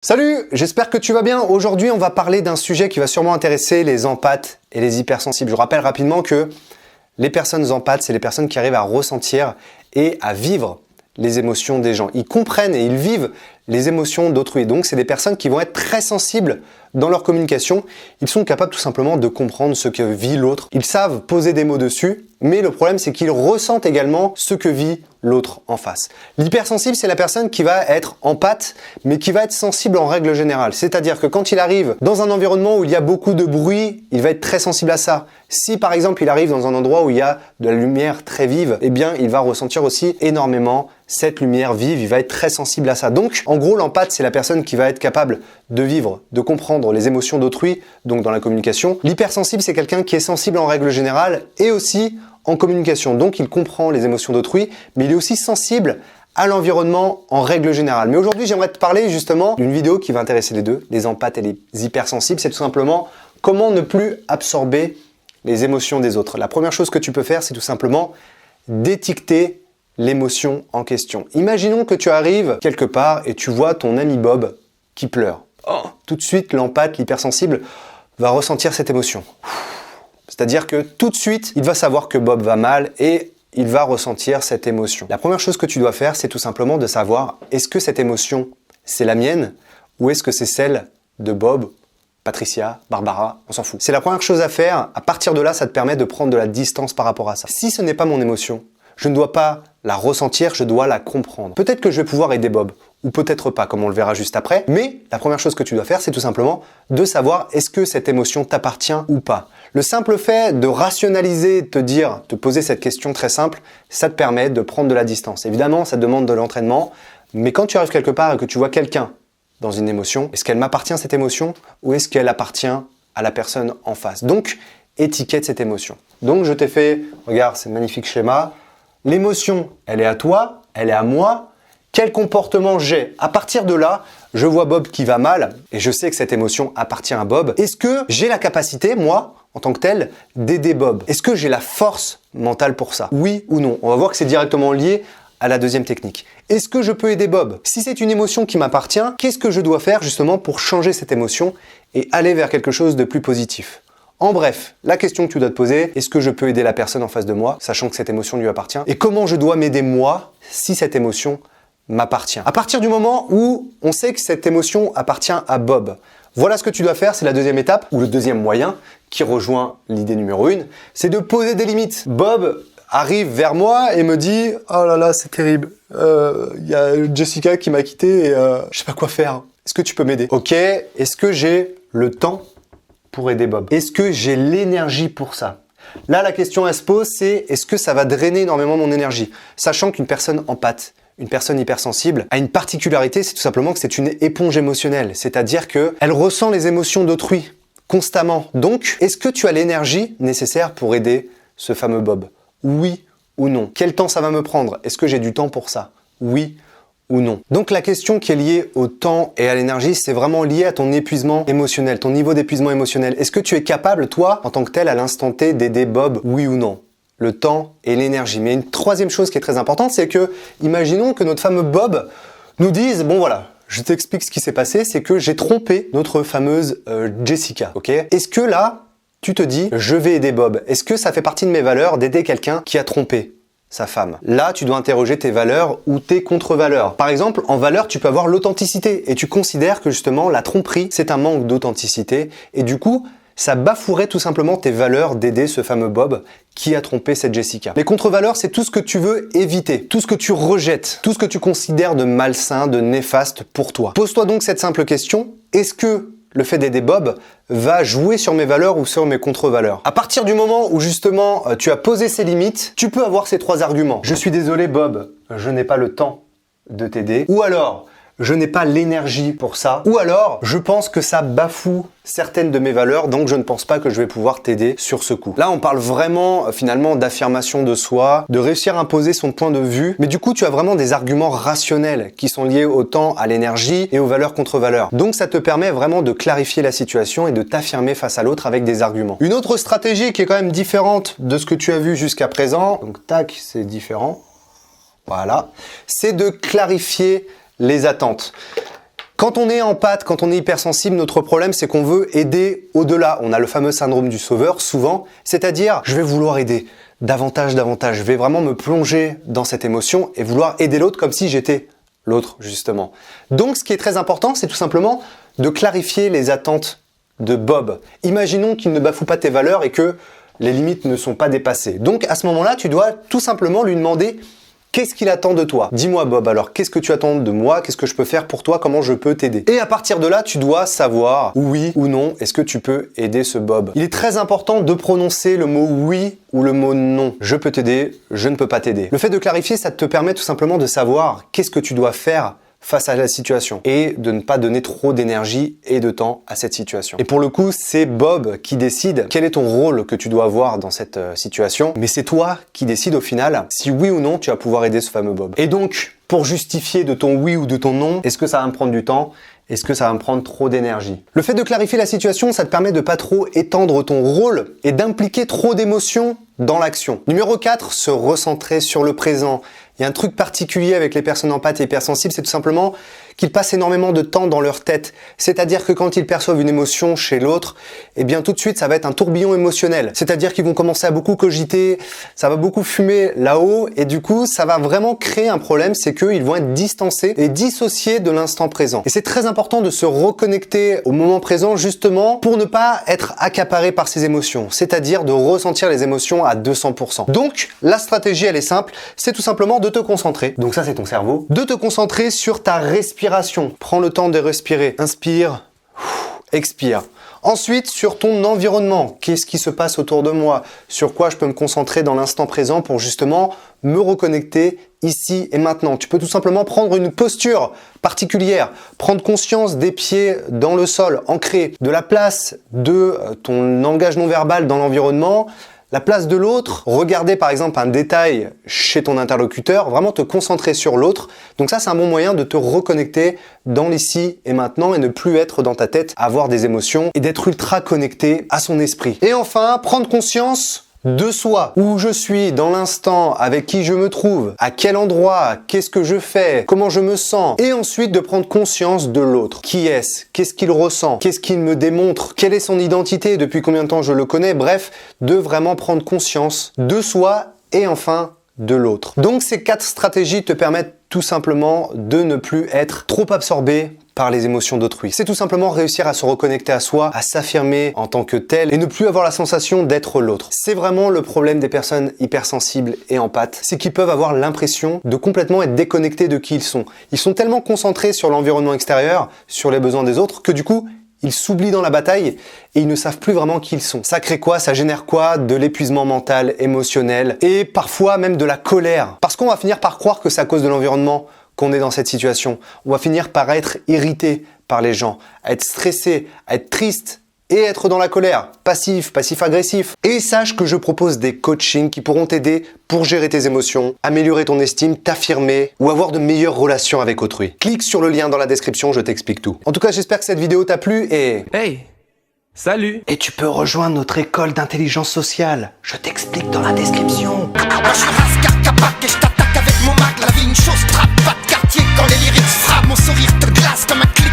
Salut, j'espère que tu vas bien. Aujourd'hui, on va parler d'un sujet qui va sûrement intéresser les empathes et les hypersensibles. Je rappelle rapidement que les personnes empathes, c'est les personnes qui arrivent à ressentir et à vivre les émotions des gens. Ils comprennent et ils vivent les émotions d'autrui. Donc, c'est des personnes qui vont être très sensibles dans leur communication. Ils sont capables tout simplement de comprendre ce que vit l'autre. Ils savent poser des mots dessus, mais le problème, c'est qu'ils ressentent également ce que vit l'autre en face. L'hypersensible, c'est la personne qui va être empathe, mais qui va être sensible en règle générale. C'est-à-dire que quand il arrive dans un environnement où il y a beaucoup de bruit, il va être très sensible à ça. Si par exemple, il arrive dans un endroit où il y a de la lumière très vive, eh bien, il va ressentir aussi énormément cette lumière vive, il va être très sensible à ça. Donc, en gros, l'empathe, c'est la personne qui va être capable de vivre, de comprendre les émotions d'autrui, donc dans la communication. L'hypersensible, c'est quelqu'un qui est sensible en règle générale et aussi en communication. Donc, il comprend les émotions d'autrui, mais il est aussi sensible à l'environnement en règle générale. Mais aujourd'hui, j'aimerais te parler justement d'une vidéo qui va intéresser les deux, les empathes et les hypersensibles. C'est tout simplement comment ne plus absorber les émotions des autres. La première chose que tu peux faire, c'est tout simplement d'étiqueter l'émotion en question. Imaginons que tu arrives quelque part et tu vois ton ami Bob qui pleure. Oh, tout de suite, l'empathe, l'hypersensible va ressentir cette émotion. C'est-à-dire que tout de suite, il va savoir que Bob va mal et il va ressentir cette émotion. La première chose que tu dois faire, c'est tout simplement de savoir est-ce que cette émotion, c'est la mienne ou est-ce que c'est celle de Bob, Patricia, Barbara, on s'en fout. C'est la première chose à faire. À partir de là, ça te permet de prendre de la distance par rapport à ça. Si ce n'est pas mon émotion, je ne dois pas la ressentir, je dois la comprendre. Peut-être que je vais pouvoir aider Bob, ou peut-être pas, comme on le verra juste après. Mais la première chose que tu dois faire, c'est tout simplement de savoir est-ce que cette émotion t'appartient ou pas. Le simple fait de rationaliser, de te poser cette question très simple, ça te permet de prendre de la distance. Évidemment, ça demande de l'entraînement, mais quand tu arrives quelque part et que tu vois quelqu'un dans une émotion, est-ce qu'elle m'appartient cette émotion ou est-ce qu'elle appartient à la personne en face? Donc, étiquette cette émotion. Donc, je t'ai fait, regarde, c'est un magnifique schéma. L'émotion, elle est à toi, elle est à moi. Quel comportement j'ai? À partir de là, je vois Bob qui va mal et je sais que cette émotion appartient à Bob. Est-ce que j'ai la capacité, moi, en tant que tel, d'aider Bob? Est-ce que j'ai la force mentale pour ça? Oui ou non? On va voir que c'est directement lié à la deuxième technique. Est-ce que je peux aider Bob? Si c'est une émotion qui m'appartient, qu'est-ce que je dois faire justement pour changer cette émotion et aller vers quelque chose de plus positif? En bref, la question que tu dois te poser, est-ce que je peux aider la personne en face de moi, sachant que cette émotion lui appartient? Et comment je dois m'aider moi si cette émotion m'appartient? À partir du moment où on sait que cette émotion appartient à Bob, voilà ce que tu dois faire, c'est la deuxième étape, ou le deuxième moyen, qui rejoint l'idée numéro 1, c'est de poser des limites. Bob arrive vers moi et me dit « Oh là là, c'est terrible, y a Jessica qui m'a quitté et je sais pas quoi faire. Est-ce que tu peux m'aider ?» Ok, est-ce que j'ai le temps pour aider Bob? Est-ce que j'ai l'énergie pour ça? Là, la question elle se pose, c'est est-ce que ça va drainer énormément mon énergie? Sachant qu'une personne empathe, une personne hypersensible, a une particularité, c'est tout simplement que c'est une éponge émotionnelle. C'est-à-dire qu'elle ressent les émotions d'autrui constamment. Donc, est-ce que tu as l'énergie nécessaire pour aider ce fameux Bob? Oui ou non? Quel temps ça va me prendre? Est-ce que j'ai du temps pour ça? Oui ou non? Donc la question qui est liée au temps et à l'énergie, c'est vraiment lié à ton épuisement émotionnel, ton niveau d'épuisement émotionnel. Est-ce que tu es capable, toi, en tant que tel, à l'instant T, d'aider Bob? Oui ou non? Le temps et l'énergie. Mais une troisième chose qui est très importante, c'est que, imaginons que notre fameux Bob nous dise, bon voilà, je t'explique ce qui s'est passé, c'est que j'ai trompé notre fameuse Jessica, ok? Est-ce que là, tu te dis, je vais aider Bob? Est-ce que ça fait partie de mes valeurs d'aider quelqu'un qui a trompé sa femme? Là, tu dois interroger tes valeurs ou tes contre-valeurs. Par exemple, en valeur, tu peux avoir l'authenticité et tu considères que justement la tromperie, c'est un manque d'authenticité et du coup, ça bafouerait tout simplement tes valeurs d'aider ce fameux Bob qui a trompé cette Jessica. Les contre-valeurs, c'est tout ce que tu veux éviter, tout ce que tu rejettes, tout ce que tu considères de malsain, de néfaste pour toi. Pose-toi donc cette simple question, est-ce que le fait d'aider Bob va jouer sur mes valeurs ou sur mes contre-valeurs? À partir du moment où justement tu as posé ces limites, tu peux avoir ces trois arguments. Je suis désolé Bob, je n'ai pas le temps de t'aider. Ou alors, je n'ai pas l'énergie pour ça. Ou alors, je pense que ça bafoue certaines de mes valeurs, donc je ne pense pas que je vais pouvoir t'aider sur ce coup. Là, on parle vraiment finalement d'affirmation de soi, de réussir à imposer son point de vue, mais du coup, tu as vraiment des arguments rationnels qui sont liés autant à l'énergie et aux valeurs contre valeurs. Donc, ça te permet vraiment de clarifier la situation et de t'affirmer face à l'autre avec des arguments. Une autre stratégie qui est quand même différente de ce que tu as vu jusqu'à présent, donc tac, c'est différent, voilà, c'est de clarifier les attentes. Quand on est empathe, quand on est hypersensible, notre problème c'est qu'on veut aider au-delà. On a le fameux syndrome du sauveur souvent, c'est-à-dire je vais vouloir aider davantage, je vais vraiment me plonger dans cette émotion et vouloir aider l'autre comme si j'étais l'autre justement. Donc ce qui est très important, c'est tout simplement de clarifier les attentes de Bob. Imaginons qu'il ne bafoue pas tes valeurs et que les limites ne sont pas dépassées. Donc à ce moment-là, tu dois tout simplement lui demander qu'est-ce qu'il attend de toi. Dis-moi Bob, alors qu'est-ce que tu attends de moi? Qu'est-ce que je peux faire pour toi? Comment je peux t'aider? Et à partir de là, tu dois savoir oui ou non, est-ce que tu peux aider ce Bob? Il est très important de prononcer le mot oui ou le mot non. Je peux t'aider, je ne peux pas t'aider. Le fait de clarifier, ça te permet tout simplement de savoir qu'est-ce que tu dois faire face à la situation et de ne pas donner trop d'énergie et de temps à cette situation. Et pour le coup, c'est Bob qui décide quel est ton rôle que tu dois avoir dans cette situation, mais c'est toi qui décides au final si oui ou non tu vas pouvoir aider ce fameux Bob. Et donc, pour justifier de ton oui ou de ton non, est-ce que ça va me prendre du temps? Est-ce que ça va me prendre trop d'énergie? Le fait de clarifier la situation, ça te permet de pas trop étendre ton rôle et d'impliquer trop d'émotions dans l'action. Numéro 4, se recentrer sur le présent. Il y a un truc particulier avec les personnes empathes et hypersensibles, c'est tout simplement qu'ils passent énormément de temps dans leur tête. C'est-à-dire que quand ils perçoivent une émotion chez l'autre, eh bien tout de suite, ça va être un tourbillon émotionnel. C'est-à-dire qu'ils vont commencer à beaucoup cogiter, ça va beaucoup fumer là-haut, et du coup, ça va vraiment créer un problème, c'est qu'ils vont être distancés et dissociés de l'instant présent. Et c'est très important de se reconnecter au moment présent, justement, pour ne pas être accaparé par ces émotions. C'est-à-dire de ressentir les émotions à 200%. Donc, la stratégie, elle est simple, c'est tout simplement de te concentrer. Donc ça, c'est ton cerveau. De te concentrer sur ta respiration. Prends le temps de respirer. Inspire, expire. Ensuite, sur ton environnement. Qu'est-ce qui se passe autour de moi? Sur quoi je peux me concentrer dans l'instant présent pour justement me reconnecter ici et maintenant. Tu peux tout simplement prendre une posture particulière, prendre conscience des pieds dans le sol, ancrés, de la place de ton langage non verbal dans l'environnement, la place de l'autre, regarder par exemple un détail chez ton interlocuteur, vraiment te concentrer sur l'autre. Donc ça, c'est un bon moyen de te reconnecter dans l'ici et maintenant et ne plus être dans ta tête, avoir des émotions et d'être ultra connecté à son esprit. Et enfin, prendre conscience de soi, où je suis dans l'instant, avec qui je me trouve, à quel endroit, qu'est-ce que je fais, comment je me sens, et ensuite de prendre conscience de l'autre. Qui est-ce? Qu'est-ce qu'il ressent? Qu'est-ce qu'il me démontre? Quelle est son identité? Depuis combien de temps je le connais? Bref, de vraiment prendre conscience de soi et enfin de l'autre. Donc ces 4 stratégies te permettent tout simplement de ne plus être trop absorbé par les émotions d'autrui. C'est tout simplement réussir à se reconnecter à soi, à s'affirmer en tant que tel et ne plus avoir la sensation d'être l'autre. C'est vraiment le problème des personnes hypersensibles et empathes, c'est qu'ils peuvent avoir l'impression de complètement être déconnectés de qui ils sont. Ils sont tellement concentrés sur l'environnement extérieur, sur les besoins des autres, que du coup, ils s'oublient dans la bataille et ils ne savent plus vraiment qui ils sont. Ça crée quoi? Ça génère quoi? De l'épuisement mental, émotionnel et parfois même de la colère. Parce qu'on va finir par croire que c'est à cause de l'environnement qu'on est dans cette situation. On va finir par être irrité par les gens, à être stressé, à être triste et être dans la colère, passif-agressif. Et sache que je propose des coachings qui pourront t'aider pour gérer tes émotions, améliorer ton estime, t'affirmer ou avoir de meilleures relations avec autrui. Clique sur le lien dans la description, je t'explique tout. En tout cas, j'espère que cette vidéo t'a plu et... Hey, salut! Et tu peux rejoindre notre école d'intelligence sociale. Je t'explique dans la description. Moi je suis Rascar Capac et je t'attaque avec mon Mac. La vie une chose, trappe pas de quartier quand les lyrics frappent. Mon sourire te glace comme un clic